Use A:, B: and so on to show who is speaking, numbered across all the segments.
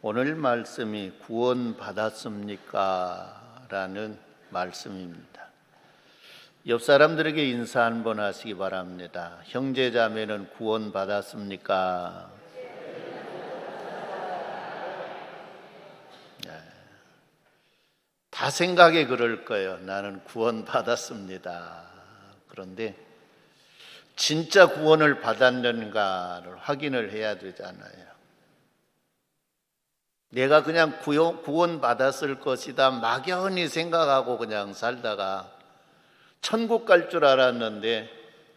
A: 오늘 말씀이 구원받았습니까? 라는 말씀입니다. 옆 사람들에게 인사 한번 하시기 바랍니다. 형제자매는 구원받았습니까? 다 생각에 그럴 거예요. 나는 구원받았습니다. 그런데 진짜 구원을 받았는가를 확인을 해야 되잖아요. 내가 그냥 구원받았을 것이다 막연히 생각하고 그냥 살다가 천국 갈 줄 알았는데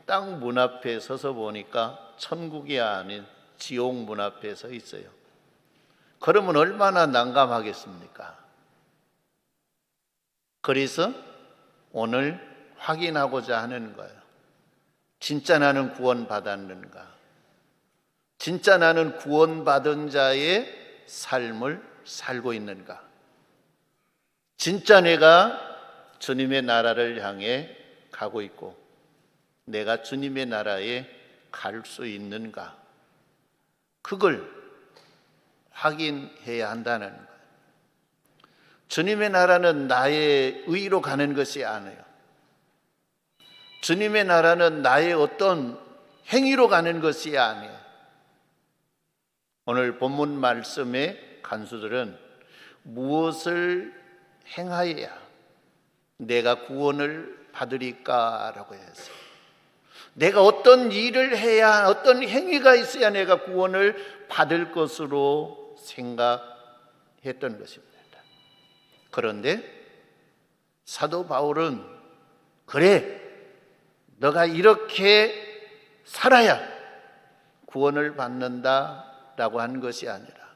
A: 딱 문 앞에 서서 보니까 천국이 아닌 지옥 문 앞에 서 있어요. 그러면 얼마나 난감하겠습니까? 그래서 오늘 확인하고자 하는 거예요. 진짜 나는 구원받았는가? 진짜 나는 구원받은 자의 삶을 살고 있는가? 진짜 내가 주님의 나라를 향해 가고 있고 내가 주님의 나라에 갈 수 있는가? 그걸 확인해야 한다는 거예요. 주님의 나라는 나의 의로 가는 것이 아니에요. 주님의 나라는 나의 어떤 행위로 가는 것이 아니에요. 오늘 본문 말씀의 간수들은 무엇을 행하여야 내가 구원을 받으리까? 라고 했어요. 내가 어떤 일을 해야, 어떤 행위가 있어야 내가 구원을 받을 것으로 생각했던 것입니다. 그런데 사도 바울은 그래, 너가 이렇게 살아야 구원을 받는다 라고 한 것이 아니라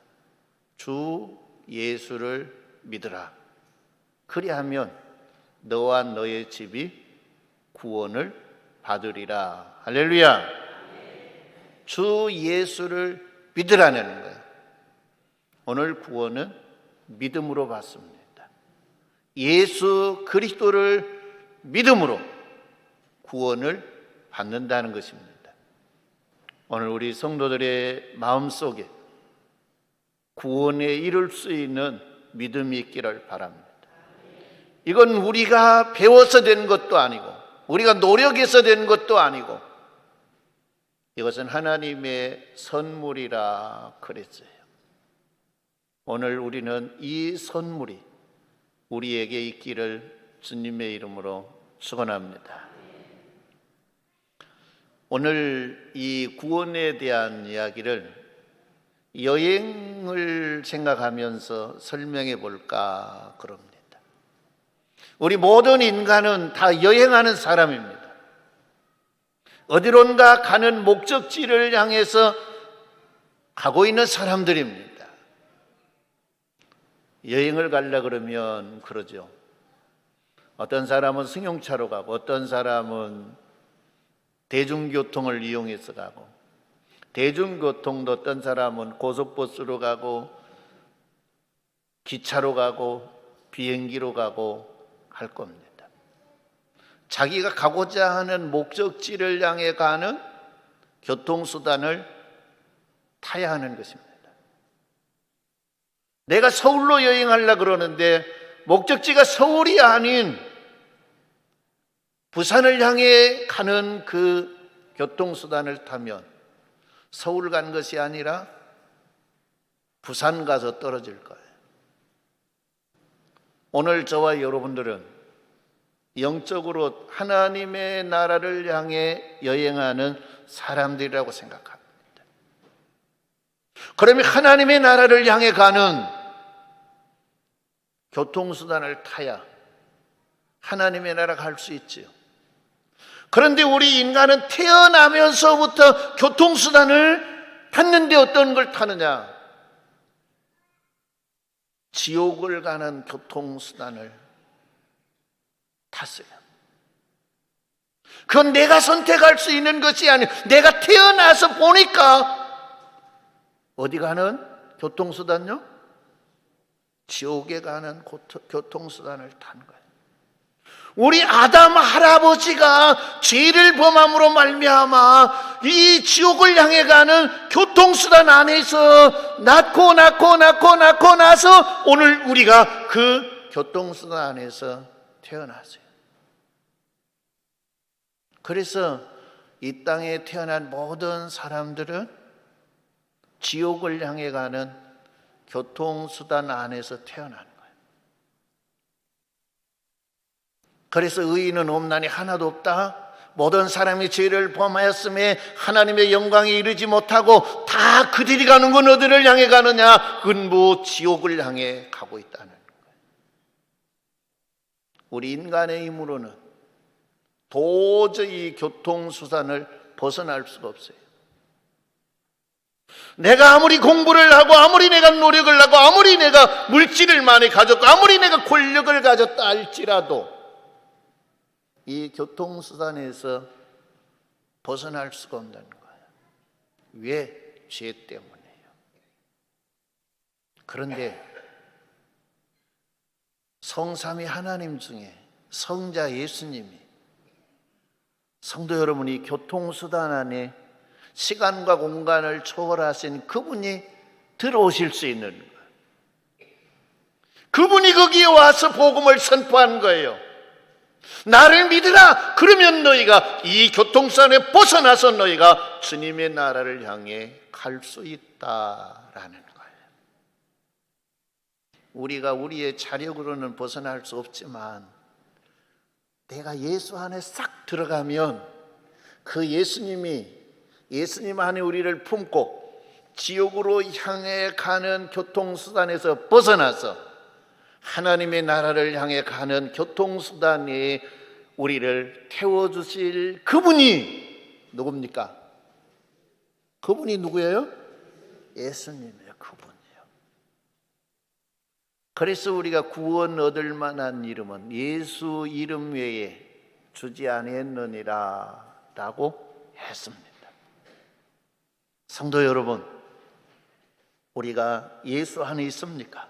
A: 주 예수를 믿으라. 그리하면 너와 너의 집이 구원을 받으리라. 할렐루야. 주 예수를 믿으라는 거예요. 오늘 구원은 믿음으로 받습니다. 예수 그리스도를 믿음으로 구원을 받는다는 것입니다. 오늘 우리 성도들의 마음속에 구원에 이룰 수 있는 믿음이 있기를 바랍니다. 이건 우리가 배워서 된 것도 아니고 우리가 노력해서 된 것도 아니고 이것은 하나님의 선물이라 그랬어요. 오늘 우리는 이 선물이 우리에게 있기를 주님의 이름으로 축원합니다. 오늘 이 구원에 대한 이야기를 여행을 생각하면서 설명해 볼까 그럽니다. 우리 모든 인간은 다 여행하는 사람입니다. 어디론가 가는 목적지를 향해서 가고 있는 사람들입니다. 여행을 가려고 그러면 그러죠. 어떤 사람은 승용차로 가고 어떤 사람은 대중교통을 이용해서 가고 대중교통도 어떤 사람은 고속버스로 가고 기차로 가고 비행기로 가고 할 겁니다. 자기가 가고자 하는 목적지를 향해 가는 교통수단을 타야 하는 것입니다. 내가 서울로 여행하려고 그러는데 목적지가 서울이 아닌 부산을 향해 가는 그 교통수단을 타면 서울 간 것이 아니라 부산 가서 떨어질 거예요. 오늘 저와 여러분들은 영적으로 하나님의 나라를 향해 여행하는 사람들이라고 생각합니다. 그러면 하나님의 나라를 향해 가는 교통수단을 타야 하나님의 나라 갈 수 있지요. 그런데 우리 인간은 태어나면서부터 교통수단을 탔는데 어떤 걸 타느냐? 지옥을 가는 교통수단을 탔어요. 그건 내가 선택할 수 있는 것이 아니에요. 내가 태어나서 보니까 어디 가는 교통수단요? 지옥에 가는 교통수단을 탄 거예요. 우리 아담 할아버지가 죄를 범함으로 말미암아 이 지옥을 향해 가는 교통수단 안에서 낳고 나서 오늘 우리가 그 교통수단 안에서 태어났어요. 그래서 이 땅에 태어난 모든 사람들은 지옥을 향해 가는 교통수단 안에서 태어난 거예요. 그래서 의인은 없나니 하나도 없다. 모든 사람이 죄를 범하였음에 하나님의 영광에 이르지 못하고 다 그들이 가는 건 어디를 향해 가느냐? 근부 지옥을 향해 가고 있다는 거예요. 우리 인간의 힘으로는 도저히 교통수단을 벗어날 수가 없어요. 내가 아무리 공부를 하고 아무리 내가 노력을 하고 아무리 내가 물질을 많이 가졌고 아무리 내가 권력을 가졌다 할지라도 이 교통수단에서 벗어날 수가 없다는 거예요. 왜? 죄 때문이에요. 그런데 성삼위 하나님 중에 성자 예수님이 성도 여러분이 교통수단 안에 시간과 공간을 초월하신 그분이 들어오실 수 있는 거예요. 그분이 거기에 와서 복음을 선포한 거예요. 나를 믿으라. 그러면 너희가 이 교통수단에 벗어나서 너희가 주님의 나라를 향해 갈 수 있다라는 거예요. 우리가 우리의 자력으로는 벗어날 수 없지만 내가 예수 안에 싹 들어가면 그 예수님 안에 우리를 품고 지옥으로 향해 가는 교통수단에서 벗어나서 하나님의 나라를 향해 가는 교통수단에 우리를 태워주실 그분이 누굽니까? 그분이 누구예요? 예수님이에요. 그분이에요. 그래서 우리가 구원 얻을 만한 이름은 예수 이름 외에 주지 아니했느니라 라고 했습니다. 성도 여러분, 우리가 예수 안에 있습니까?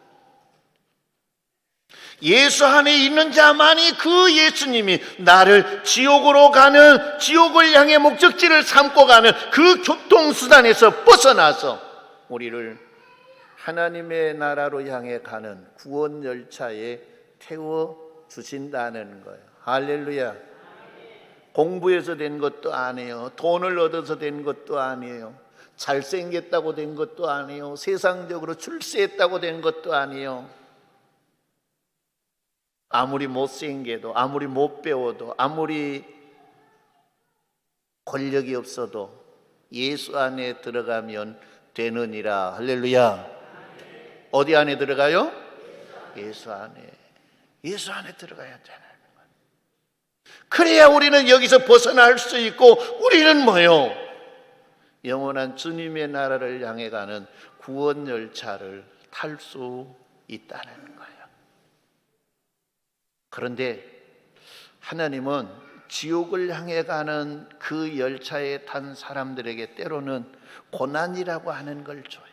A: 예수 안에 있는 자만이 그 예수님이 나를 지옥으로 가는, 지옥을 향해 목적지를 삼고 가는 그 교통수단에서 벗어나서 우리를 하나님의 나라로 향해 가는 구원 열차에 태워주신다는 거예요. 할렐루야. 공부해서 된 것도 아니에요. 돈을 얻어서 된 것도 아니에요. 잘생겼다고 된 것도 아니에요. 세상적으로 출세했다고 된 것도 아니에요. 아무리 못생겨도, 아무리 못 배워도, 아무리 권력이 없어도 예수 안에 들어가면 되느니라. 할렐루야. 어디 안에 들어가요? 예수 안에. 예수 안에 들어가야 되는 거예요. 그래야 우리는 여기서 벗어날 수 있고, 우리는 뭐요? 영원한 주님의 나라를 향해 가는 구원 열차를 탈 수 있다는 거예요. 그런데 하나님은 지옥을 향해 가는 그 열차에 탄 사람들에게 때로는 고난이라고 하는 걸 줘요.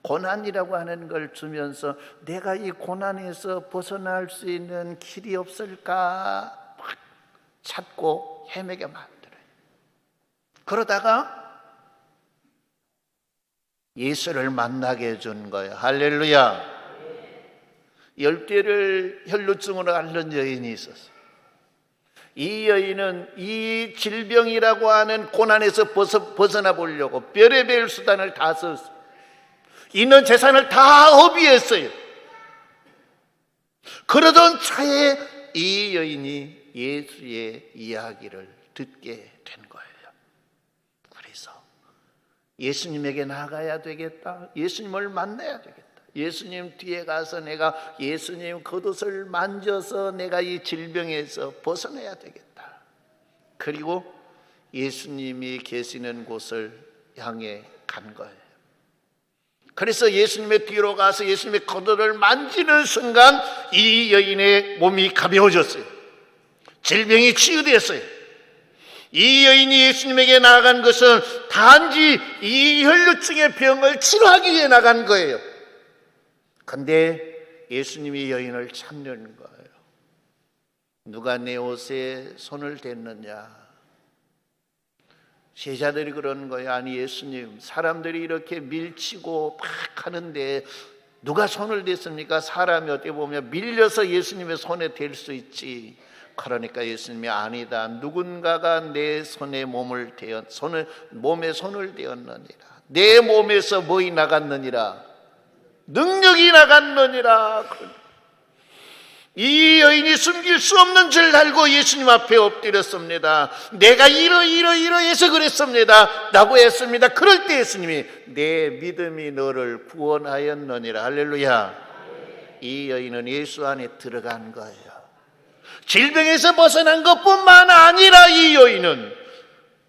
A: 고난이라고 하는 걸 주면서 내가 이 고난에서 벗어날 수 있는 길이 없을까 찾고 헤매게 만들어요. 그러다가 예수를 만나게 해준 거예요. 할렐루야. 10개를 혈루증으로 앓는 여인이 있었어요. 이 여인은 이 질병이라고 하는 고난에서 벗어나 보려고 별의별 수단을 다 썼어요. 있는 재산을 다 허비했어요. 그러던 차에 이 여인이 예수의 이야기를 듣게 된 거예요. 그래서 예수님에게 나가야 되겠다. 예수님을 만나야 되겠다. 예수님 뒤에 가서 내가 예수님 겉옷을 만져서 내가 이 질병에서 벗어나야 되겠다. 그리고 예수님이 계시는 곳을 향해 간 거예요. 그래서 예수님의 뒤로 가서 예수님의 겉옷을 만지는 순간 이 여인의 몸이 가벼워졌어요. 질병이 치유됐어요. 이 여인이 예수님에게 나아간 것은 단지 이 혈루증의 병을 치료하기 위해 나간 거예요. 근데 예수님이 여인을 찾는 거예요. 누가 내 옷에 손을 댔느냐? 제자들이 그러는 거예요. 아니 예수님, 사람들이 이렇게 밀치고 막 하는데 누가 손을 댔습니까? 사람이 어떻게 보면 밀려서 예수님의 손에 댈 수 있지. 그러니까 예수님이 아니다. 누군가가 내 손에 몸에 손을 대었느니라. 내 몸에서 뭐이 나갔느니라? 능력이 나갔느니라. 이 여인이 숨길 수 없는 줄 알고 예수님 앞에 엎드렸습니다. 내가 이러해서 그랬습니다 라고 했습니다. 그럴 때 예수님이 내 믿음이 너를 구원하였느니라. 할렐루야. 이 여인은 예수 안에 들어간 거예요. 질병에서 벗어난 것뿐만 아니라 이 여인은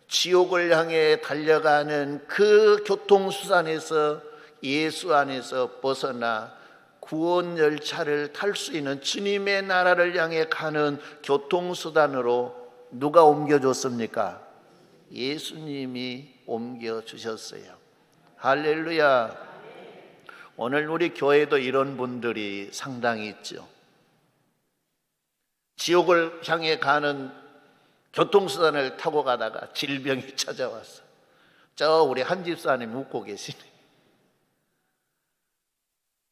A: 지옥을 향해 달려가는 그 교통수단에서 예수 안에서 벗어나 구원 열차를 탈 수 있는 주님의 나라를 향해 가는 교통수단으로 누가 옮겨줬습니까? 예수님이 옮겨주셨어요. 할렐루야. 오늘 우리 교회도 이런 분들이 상당히 있죠. 지옥을 향해 가는 교통수단을 타고 가다가 질병이 찾아왔어. 저 우리 한 집사님 웃고 계시네.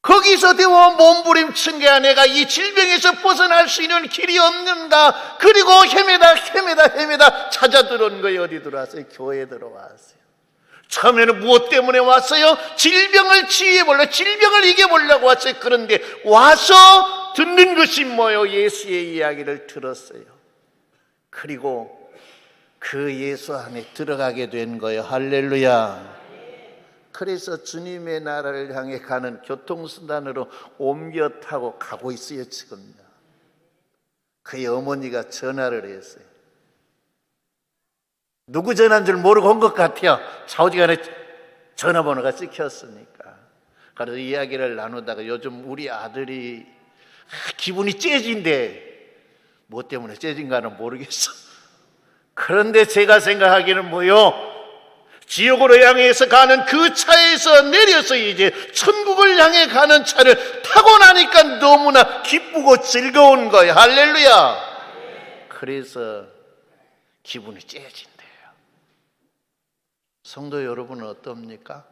A: 거기서 대워 몸부림친 게 내가 이 질병에서 벗어날 수 있는 길이 없는가. 그리고 헤매다 찾아 들어온 거예요. 어디 들어왔어요? 교회에 들어왔어요. 처음에는 무엇 때문에 왔어요? 질병을 치유해보려고, 질병을 이겨보려고 왔어요. 그런데 와서 듣는 것이 뭐예요? 예수의 이야기를 들었어요. 그리고 그 예수 안에 들어가게 된 거예요. 할렐루야. 그래서 주님의 나라를 향해 가는 교통수단으로 옮겨 타고 가고 있어요. 지금 그의 어머니가 전화를 했어요. 누구 전화인 줄 모르고 온 것 같아요. 좌우지간에 전화번호가 찍혔으니까. 그래서 이야기를 나누다가 요즘 우리 아들이 기분이 째진대. 뭐 때문에 째진가는 모르겠어. 그런데 제가 생각하기는 뭐요? 지옥으로 향해서 가는 그 차에서 내려서 이제 천국을 향해 가는 차를 타고 나니까 너무나 기쁘고 즐거운 거예요. 할렐루야. 그래서 기분이 째진대요. 성도 여러분은 어떻습니까?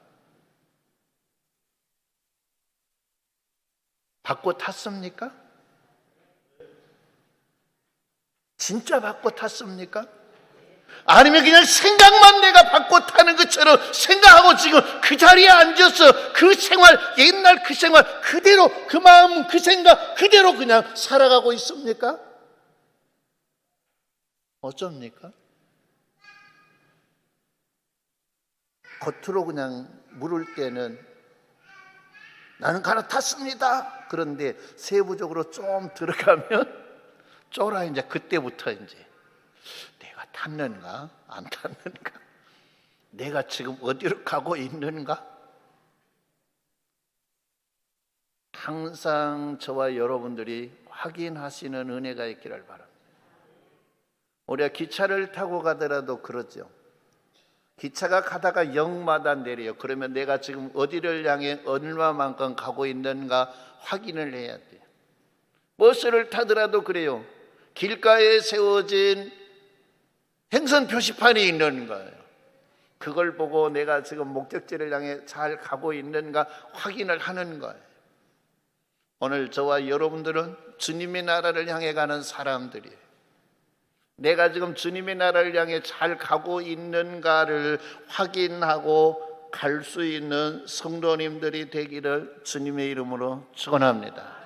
A: 바꿔 탔습니까? 진짜 바꿔 탔습니까? 아니면 그냥 생각만 내가 바꿔 타는 것처럼 생각하고 지금 그 자리에 앉아서 그 생활, 옛날 그 생활 그대로, 그 마음, 그 생각 그대로 그냥 살아가고 있습니까? 어쩝니까? 겉으로 그냥 물을 때는 나는 갈아탔습니다. 그런데 세부적으로 좀 들어가면 쫄아. 이제 그때부터 이제 내가 탔는가 안 탔는가, 내가 지금 어디로 가고 있는가. 항상 저와 여러분들이 확인하시는 은혜가 있기를 바랍니다. 우리가 기차를 타고 가더라도 그러죠. 기차가 가다가 역마다 내려요. 그러면 내가 지금 어디를 향해 얼마만큼 가고 있는가 확인을 해야 돼요. 버스를 타더라도 그래요. 길가에 세워진 행선 표시판이 있는 거예요. 그걸 보고 내가 지금 목적지를 향해 잘 가고 있는가 확인을 하는 거예요. 오늘 저와 여러분들은 주님의 나라를 향해 가는 사람들이에요. 내가 지금 주님의 나라를 향해 잘 가고 있는가를 확인하고 갈 수 있는 성도님들이 되기를 주님의 이름으로 축원합니다.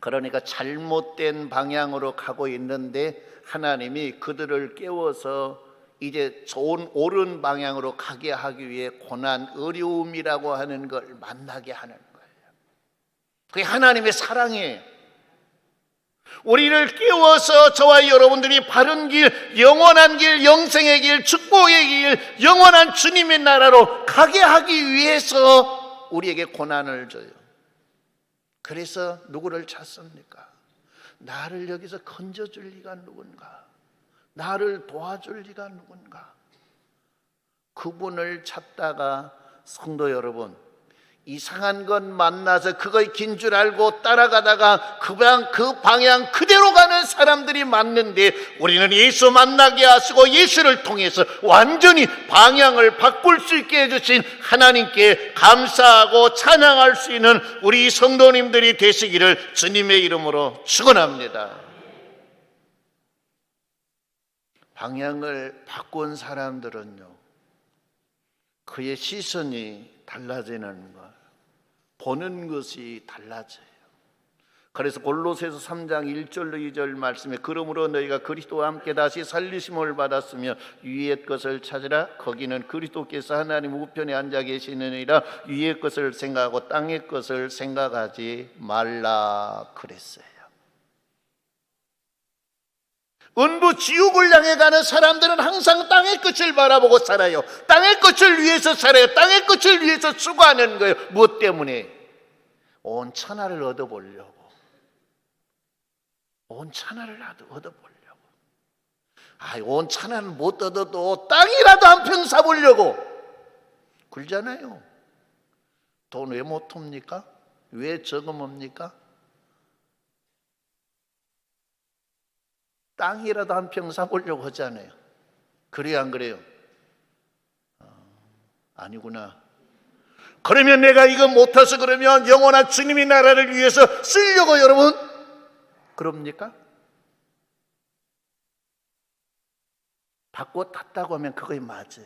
A: 그러니까 잘못된 방향으로 가고 있는데 하나님이 그들을 깨워서 이제 좋은 옳은 방향으로 가게 하기 위해 고난, 어려움이라고 하는 걸 만나게 하는 거예요. 그게 하나님의 사랑이에요. 우리를 깨워서 저와 여러분들이 바른 길, 영원한 길, 영생의 길, 축복의 길, 영원한 주님의 나라로 가게 하기 위해서 우리에게 고난을 줘요. 그래서 누구를 찾습니까? 나를 여기서 건져줄 리가 누군가? 나를 도와줄 리가 누군가? 그분을 찾다가 성도 여러분, 이상한 것 만나서 그거의 긴 줄 알고 따라가다가 그 방향 그대로 가는 사람들이 많는데, 우리는 예수 만나게 하시고 예수를 통해서 완전히 방향을 바꿀 수 있게 해주신 하나님께 감사하고 찬양할 수 있는 우리 성도님들이 되시기를 주님의 이름으로 축원합니다. 방향을 바꾼 사람들은요, 그의 시선이 달라지는 것, 보는 것이 달라져요. 그래서 골로새서 3장 1절로 2절 말씀에, 그러므로 너희가 그리스도와 함께 다시 살리심을 받았으며 위의 것을 찾으라. 거기는 그리스도께서 하나님 우편에 앉아 계시느니라. 위의 것을 생각하고 땅의 것을 생각하지 말라 그랬어요. 은부 지옥을 향해 가는 사람들은 항상 땅의 끝을 바라보고 살아요. 땅의 끝을 위해서 살아요. 땅의 끝을 위해서 수고하는 거예요. 무엇 때문에? 온 천하를 얻어보려고. 온 천하를 얻어보려고. 온 천하는 못 얻어도 땅이라도 한 평 사보려고 굴잖아요. 돈 왜 못 옵니까? 왜 저금 옵니까? 땅이라도 한 평 사보려고 하잖아요. 그래요, 안 그래요? 아니구나. 그러면 내가 이거 못해서 그러면 영원한 주님의 나라를 위해서 쓰려고 여러분 그럽니까? 받고 탔다고 하면 그거에 맞아요.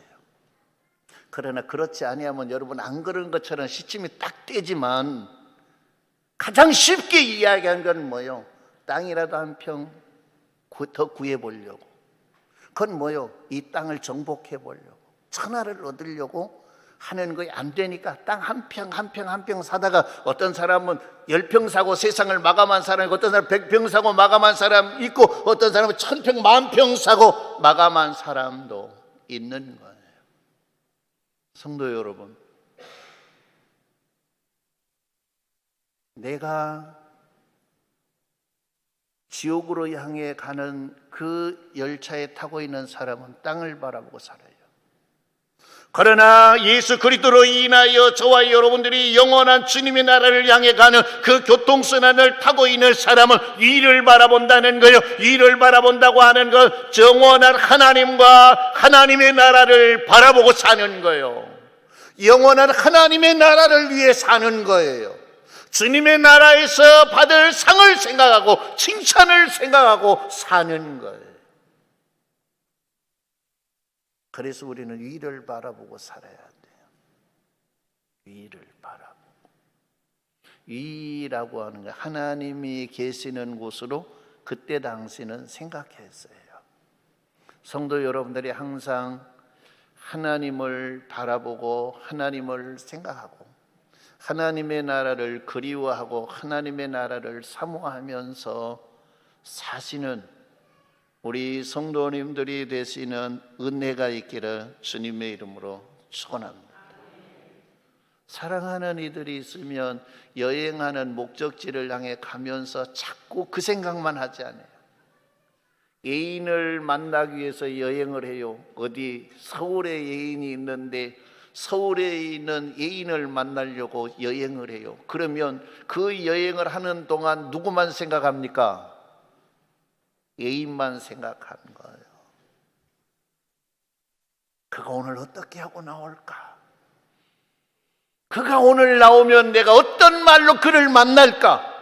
A: 그러나 그렇지 아니하면 여러분 안 그런 것처럼 시침이 딱 떼지만, 가장 쉽게 이야기한 건 뭐예요? 땅이라도 한 평 더 구해보려고. 그건 뭐요? 이 땅을 정복해 보려고, 천하를 얻으려고 하는 거에 안 되니까 땅 한 평 한 평 한 평 사다가, 어떤 사람은 10평 사고 세상을 마감한 사람이 있고, 어떤 사람은 100평 사고 마감한 사람 있고, 어떤 사람은 1000평 10,000평 사고 마감한 사람도 있는 거예요. 성도 여러분, 내가 지옥으로 향해 가는 그 열차에 타고 있는 사람은 땅을 바라보고 살아요. 그러나 예수 그리스도로 인하여 저와 여러분들이 영원한 주님의 나라를 향해 가는 그 교통선안을 타고 있는 사람은 위를 바라본다는 거예요. 위를 바라본다고 하는 것, 영원한 하나님과 하나님의 나라를 바라보고 사는 거예요. 영원한 하나님의 나라를 위해 사는 거예요. 주님의 나라에서 받을 상을 생각하고 칭찬을 생각하고 사는 거예요. 그래서 우리는 위를 바라보고 살아야 돼요. 위를 바라보고. 위라고 하는 거, 하나님이 계시는 곳으로 그때 당시는 생각했어요. 성도 여러분들이 항상 하나님을 바라보고 하나님을 생각하고 하나님의 나라를 그리워하고 하나님의 나라를 사모하면서 사시는 우리 성도님들이 되시는 은혜가 있기를 주님의 이름으로 축원합니다. 사랑하는 이들이 있으면 여행하는 목적지를 향해 가면서 자꾸 그 생각만 하지 않아요. 애인을 만나기 위해서 여행을 해요. 어디 서울에 애인이 있는데 서울에 있는 애인을 만나려고 여행을 해요. 그러면 그 여행을 하는 동안 누구만 생각합니까? 애인만 생각하는 거예요. 그가 오늘 어떻게 하고 나올까? 그가 오늘 나오면 내가 어떤 말로 그를 만날까?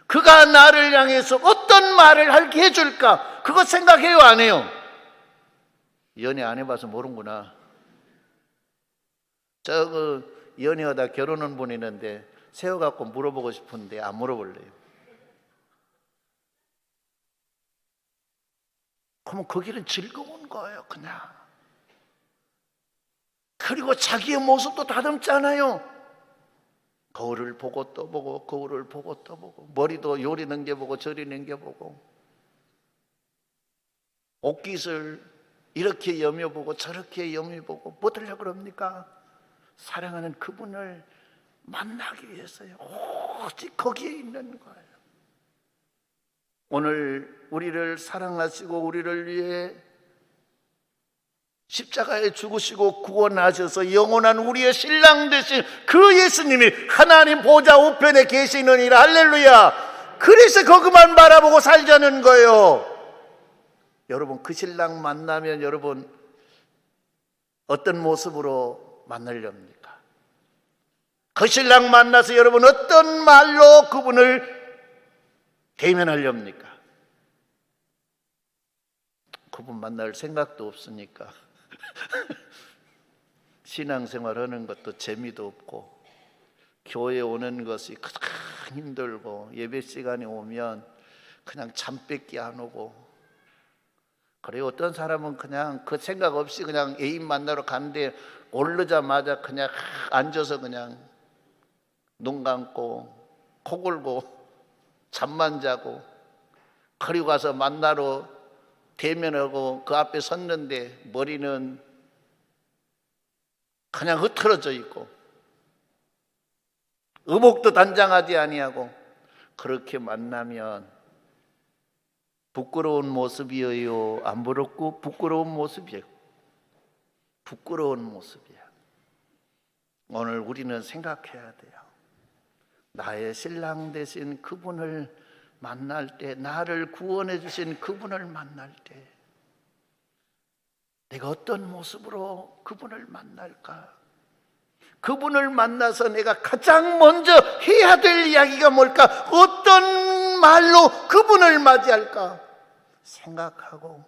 A: 그가 나를 향해서 어떤 말을 하게 해줄까? 그거 생각해요, 안 해요? 연애 안 해봐서 모르는구나. 연애하다 결혼한 분 있는데 세워갖고 물어보고 싶은데 안 물어볼래요. 그러면 그 길은 즐거운 거예요, 그냥. 그리고 자기의 모습도 다듬잖아요. 거울을 보고 또 보고, 거울을 보고 또 보고, 머리도 요리 넘겨보고 저리 넘겨보고, 옷깃을 이렇게 여며보고 저렇게 여며보고, 뭐 하려고 그럽니까? 사랑하는 그분을 만나기 위해서요. 오직 거기에 있는 거예요. 오늘 우리를 사랑하시고 우리를 위해 십자가에 죽으시고 구원하셔서 영원한 우리의 신랑 되신 그 예수님이 하나님 보좌 우편에 계시느니라. 할렐루야. 그래서 그것만 바라보고 살자는 거예요. 여러분, 그 신랑 만나면 여러분 어떤 모습으로 만나렵니까? 그 신랑 만나서 여러분 어떤 말로 그분을 대면하렵니까? 그분 만날 생각도 없으니까 신앙생활 하는 것도 재미도 없고, 교회 오는 것이 가장 힘들고, 예배 시간에 오면 그냥 잠밖에 안 오고, 그래요. 어떤 사람은 그냥 그 생각 없이 그냥 애인 만나러 가는데 오르자마자 그냥 앉아서 그냥 눈 감고 코 골고 잠만 자고, 그리고 가서 만나러 대면하고 그 앞에 섰는데 머리는 그냥 흐트러져 있고 의복도 단장하지 아니하고, 그렇게 만나면 부끄러운 모습이에요? 안 부럽고 부끄러운 모습이에요? 부끄러운 모습이야. 오늘 우리는 생각해야 돼요. 나의 신랑 되신 그분을 만날 때, 나를 구원해 주신 그분을 만날 때 내가 어떤 모습으로 그분을 만날까? 그분을 만나서 내가 가장 먼저 해야 될 이야기가 뭘까? 어떤 말로 그분을 맞이할까? 생각하고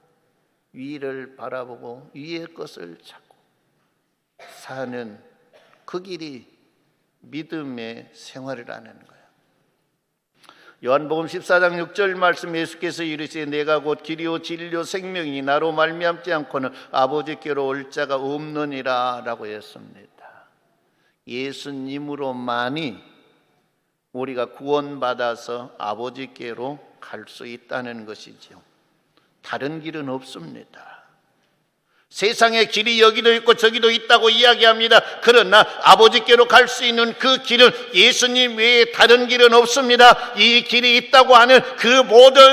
A: 위를 바라보고 위의 것을 찾고 사는 그 길이 믿음의 생활이라는 거예요. 요한복음 14장 6절 말씀, 예수께서 이르시되 내가 곧 길이요 진리요 생명이니 나로 말미암지 않고는 아버지께로 올 자가 없느니라 라고 했습니다. 예수님으로만이 우리가 구원받아서 아버지께로 갈 수 있다는 것이죠. 다른 길은 없습니다. 세상에 길이 여기도 있고 저기도 있다고 이야기합니다. 그러나 아버지께로 갈 수 있는 그 길은 예수님 외에 다른 길은 없습니다. 이 길이 있다고 하는 그 모든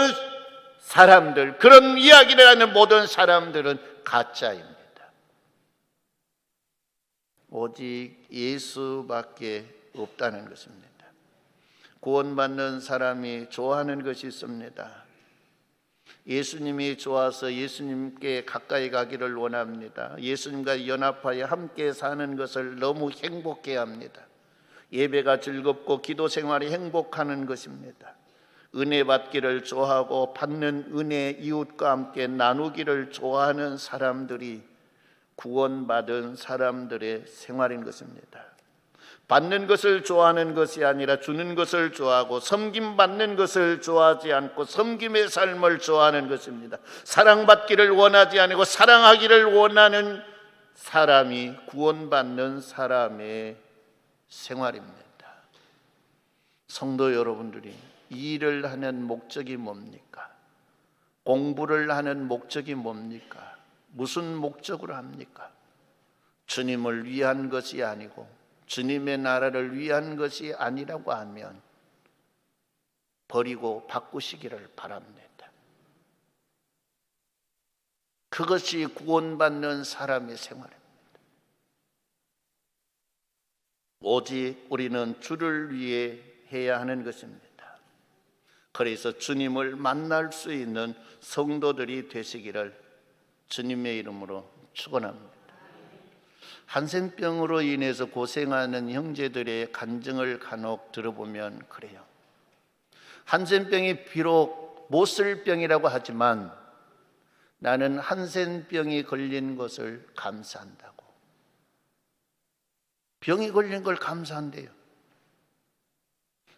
A: 사람들, 그런 이야기를 하는 모든 사람들은 가짜입니다. 오직 예수밖에 없다는 것입니다. 구원받는 사람이 좋아하는 것이 있습니다. 예수님이 좋아서 예수님께 가까이 가기를 원합니다. 예수님과 연합하여 함께 사는 것을 너무 행복해합니다. 예배가 즐겁고 기도 생활이 행복하는 것입니다. 은혜 받기를 좋아하고 받는 은혜 이웃과 함께 나누기를 좋아하는 사람들이 구원받은 사람들의 생활인 것입니다. 받는 것을 좋아하는 것이 아니라 주는 것을 좋아하고 섬김받는 것을 좋아하지 않고 섬김의 삶을 좋아하는 것입니다. 사랑받기를 원하지 않고 사랑하기를 원하는 사람이 구원받는 사람의 생활입니다. 성도 여러분들이 이 일을 하는 목적이 뭡니까? 공부를 하는 목적이 뭡니까? 무슨 목적으로 합니까? 주님을 위한 것이 아니고 주님의 나라를 위한 것이 아니라고 하면 버리고 바꾸시기를 바랍니다. 그것이 구원받는 사람의 생활입니다. 오직 우리는 주를 위해 해야 하는 것입니다. 그래서 주님을 만날 수 있는 성도들이 되시기를 주님의 이름으로 축원합니다. 한센병으로 인해서 고생하는 형제들의 간증을 간혹 들어보면 그래요. 한센병이 비록 못 쓸 병이라고 하지만 나는 한센병이 걸린 것을 감사한다고. 병이 걸린 걸 감사한대요.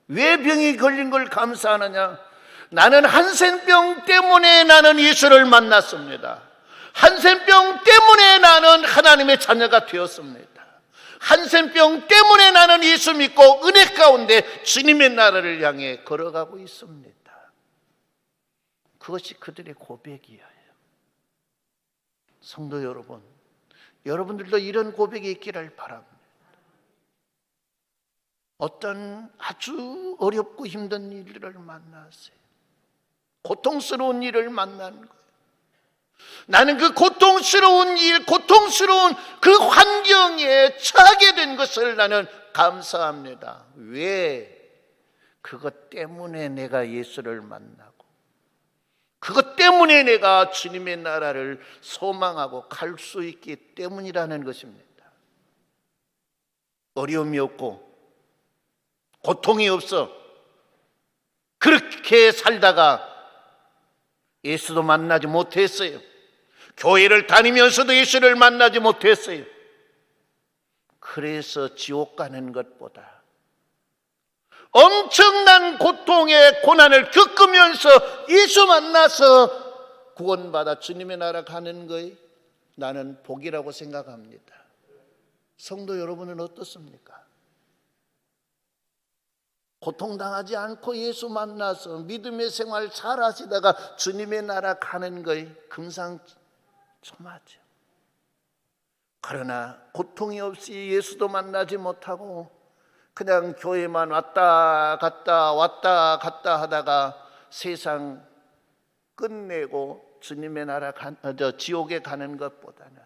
A: 왜 병이 걸린 걸 감사하느냐? 나는 한센병 때문에 나는 예수를 만났습니다. 한센병 때문에 나는 하나님의 자녀가 되었습니다. 한센병 때문에 나는 예수 믿고 은혜 가운데 주님의 나라를 향해 걸어가고 있습니다. 그것이 그들의 고백이에요. 성도 여러분, 여러분들도 이런 고백이 있기를 바랍니다. 어떤 아주 어렵고 힘든 일을 만났어요. 고통스러운 일을 만난 거예요. 나는 그 고통스러운 일, 고통스러운 그 환경에 처하게 된 것을 나는 감사합니다. 왜? 그것 때문에 내가 예수를 만나고 그것 때문에 내가 주님의 나라를 소망하고 갈 수 있기 때문이라는 것입니다. 어려움이 없고 고통이 없어 그렇게 살다가 예수도 만나지 못했어요. 교회를 다니면서도 예수를 만나지 못했어요. 그래서 지옥 가는 것보다 엄청난 고통의 고난을 겪으면서 예수 만나서 구원받아 주님의 나라 가는 것이 나는 복이라고 생각합니다. 성도 여러분은 어떻습니까? 고통당하지 않고 예수 만나서 믿음의 생활 잘 하시다가 주님의 나라 가는 것이 금상첨화죠. 그러나 고통이 없이 예수도 만나지 못하고 그냥 교회만 왔다 갔다 하다가 세상 끝내고 주님의 나라 지옥에 가는 것보다는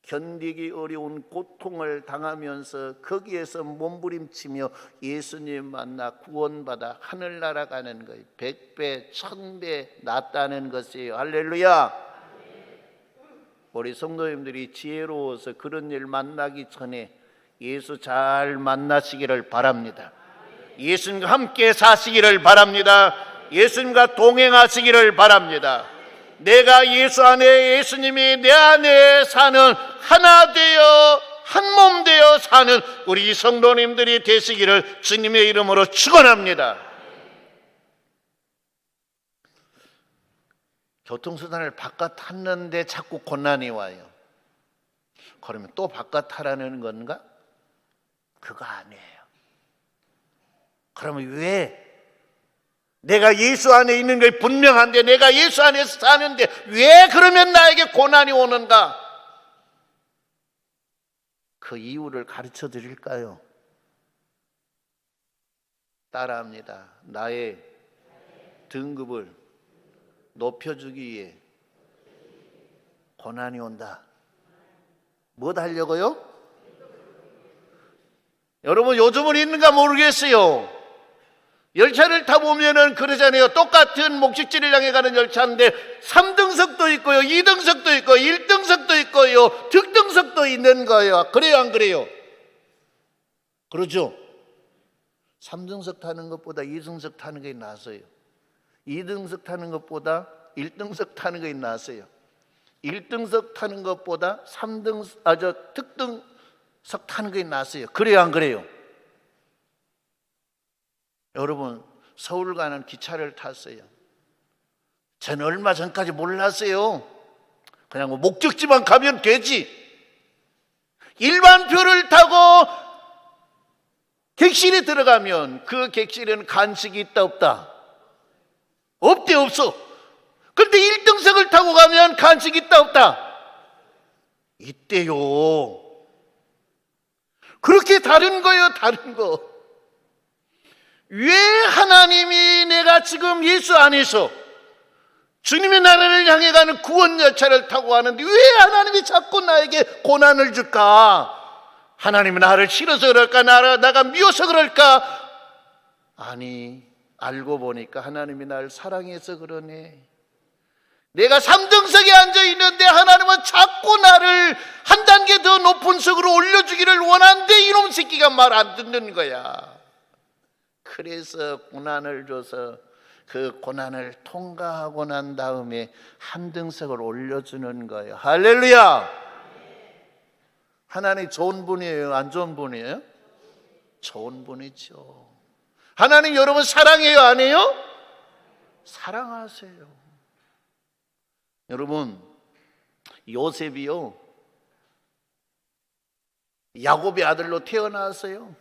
A: 견디기 어려운 고통을 당하면서 거기에서 몸부림치며 예수님 만나 구원받아 하늘나라 가는 것이 100배, 1000배 낫다는 것이에요. 할렐루야. 우리 성도님들이 지혜로워서 그런 일 만나기 전에 예수 잘 만나시기를 바랍니다. 예수님과 함께 사시기를 바랍니다. 예수님과 동행하시기를 바랍니다. 내가 예수 안에, 예수님이 내 안에 사는 하나 되어 한 몸 되어 사는 우리 성도님들이 되시기를 주님의 이름으로 축원합니다. 교통수단을 바꿔 탔는데 자꾸 고난이 와요. 그러면 또 바꿔 타라는 건가? 그거 아니에요. 그러면 왜? 내가 예수 안에 있는 게 분명한데, 내가 예수 안에서 사는데 왜 그러면 나에게 고난이 오는가? 그 이유를 가르쳐 드릴까요? 따라합니다. 나의 등급을 높여주기 위해 고난이 온다. 뭐 하려고요? 여러분 요즘은 있는가 모르겠어요. 열차를 타보면은 그러잖아요. 똑같은 목적지를 향해 가는 열차인데 3등석도 있고요, 2등석도 있고 1등석도 있고요, 특등석도 있는 거예요. 그래요, 안 그래요? 그렇죠? 3등석 타는 것보다 2등석 타는 게 나았어요. 2등석 타는 것보다 1등석 타는 게 나았어요. 1등석 타는 것보다 특등석 타는 게 나았어요. 그래요, 안 그래요? 여러분 서울 가는 기차를 탔어요. 저는 얼마 전까지 몰랐어요. 그냥 뭐 목적지만 가면 되지. 일반표를 타고 객실에 들어가면 그 객실에는 간식이 있다 없다? 없대, 없어. 그런데 1등석을 타고 가면 간식이 있다 없다? 있대요. 그렇게 다른 거예요, 다른 거. 왜 하나님이 내가 지금 예수 안에서 주님의 나라를 향해 가는 구원 열차를 타고 가는데 왜 하나님이 자꾸 나에게 고난을 줄까? 하나님은 나를 싫어서 그럴까? 나가 미워서 그럴까? 아니, 알고 보니까 하나님이 나를 사랑해서 그러네. 내가 3등석에 앉아 있는데 하나님은 자꾸 나를 한 단계 더 높은 석으로 올려주기를 원하는데 이놈 새끼가 말 안 듣는 거야. 그래서 고난을 줘서 그 고난을 통과하고 난 다음에 한 등석을 올려주는 거예요. 할렐루야. 하나님 좋은 분이에요, 안 좋은 분이에요? 좋은 분이죠. 하나님 여러분 사랑해요, 안 해요? 사랑하세요. 여러분 요셉이요, 야곱의 아들로 태어났어요.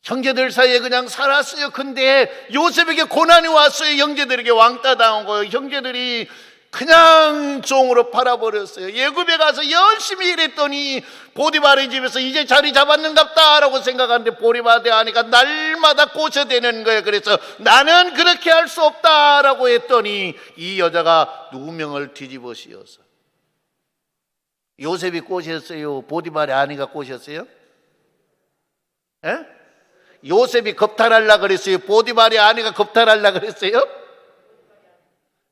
A: 형제들 사이에 그냥 살았어요. 근데 요셉에게 고난이 왔어요. 형제들에게 왕따 당한 거예요. 형제들이 그냥 종으로 팔아버렸어요. 예굽에 가서 열심히 일했더니 보디발의 집에서 이제 자리 잡았는갑다라고 생각하는데 보디발의 아내가 날마다 꼬셔대는 거예요. 그래서 나는 그렇게 할 수 없다라고 했더니 이 여자가 누명을 뒤집어 씌워서, 요셉이 꼬셨어요? 보디발의 아내가 꼬셨어요? 예? 요셉이 겁탈하려고 그랬어요? 보디발의 아내가 겁탈하려고 그랬어요?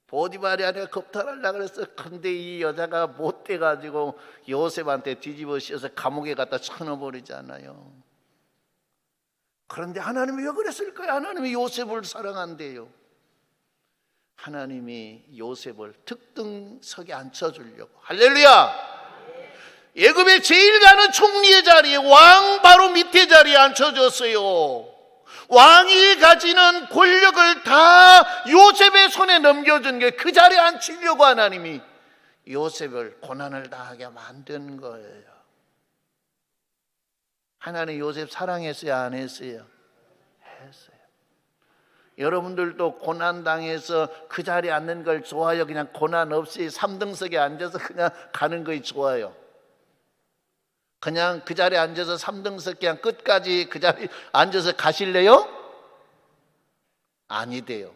A: 보디발의 아내가 겁탈하려고 그랬어요. 근데 이 여자가 못돼가지고 요셉한테 뒤집어 씌워서 감옥에 갖다 쳐넣어버리잖아요. 그런데 하나님이 왜 그랬을까요? 하나님이 요셉을 사랑한대요. 하나님이 요셉을 특등석에 앉혀주려고. 할렐루야! 예굽의 제일 가는 총리의 자리에, 왕 바로 밑에 자리에 앉혀줬어요. 왕이 가지는 권력을 다 요셉의 손에 넘겨준 게 그 자리에 앉히려고 하나님이 요셉을 고난을 당하게 만든 거예요. 하나님 요셉 사랑했어요? 안 했어요? 했어요. 여러분들도 고난 당해서 그 자리에 앉는 걸 좋아요? 그냥 고난 없이 3등석에 앉아서 그냥 가는 것이 좋아요? 그냥 그 자리에 앉아서 3등석 그냥 끝까지 그 자리에 앉아서 가실래요? 아니대요.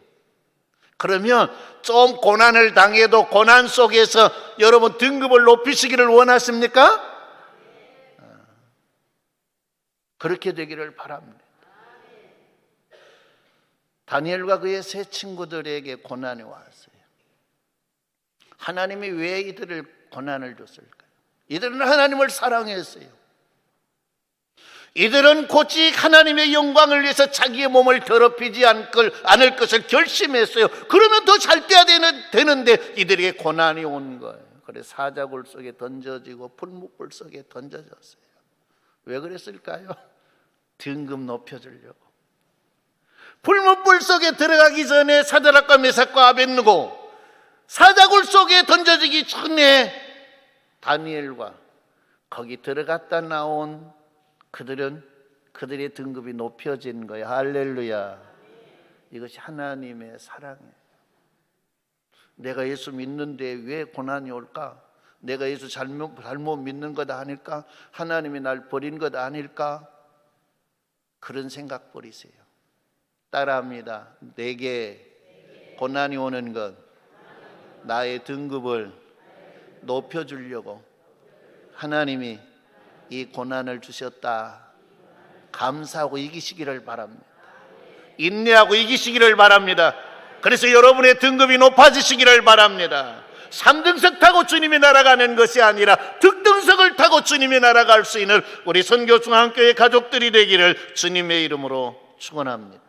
A: 그러면 좀 고난을 당해도 고난 속에서 여러분 등급을 높이시기를 원하십니까? 그렇게 되기를 바랍니다. 다니엘과 그의 세 친구들에게 고난이 왔어요. 하나님이 왜 이들을 고난을 줬을까요? 이들은 하나님을 사랑했어요. 이들은 곧이 하나님의 영광을 위해서 자기의 몸을 더럽히지 않을 것을 결심했어요. 그러면 더 잘 돼야 되는데 이들에게 고난이 온 거예요. 그래서 사자굴 속에 던져지고 풀무불 속에 던져졌어요. 왜 그랬을까요? 등급 높여주려고. 풀무불 속에 들어가기 전에 사드락과 메삭과 아벳느고, 사자굴 속에 던져지기 전에 다니엘과 거기 들어갔다 나온 그들의 등급이 높여진 거예요. 할렐루야. 이것이 하나님의 사랑이에요. 내가 예수 믿는데 왜 고난이 올까? 내가 예수 잘못 믿는 것 아닐까? 하나님이 날 버린 것 아닐까? 그런 생각 버리세요. 따라합니다. 내게 고난이 오는 것, 나의 등급을 높여주려고 하나님이 이 고난을 주셨다. 감사하고 이기시기를 바랍니다. 인내하고 이기시기를 바랍니다. 그래서 여러분의 등급이 높아지시기를 바랍니다. 3등석 타고 주님이 날아가는 것이 아니라 특등석을 타고 주님이 날아갈 수 있는 우리 선교중앙교회 가족들이 되기를 주님의 이름으로 축원합니다.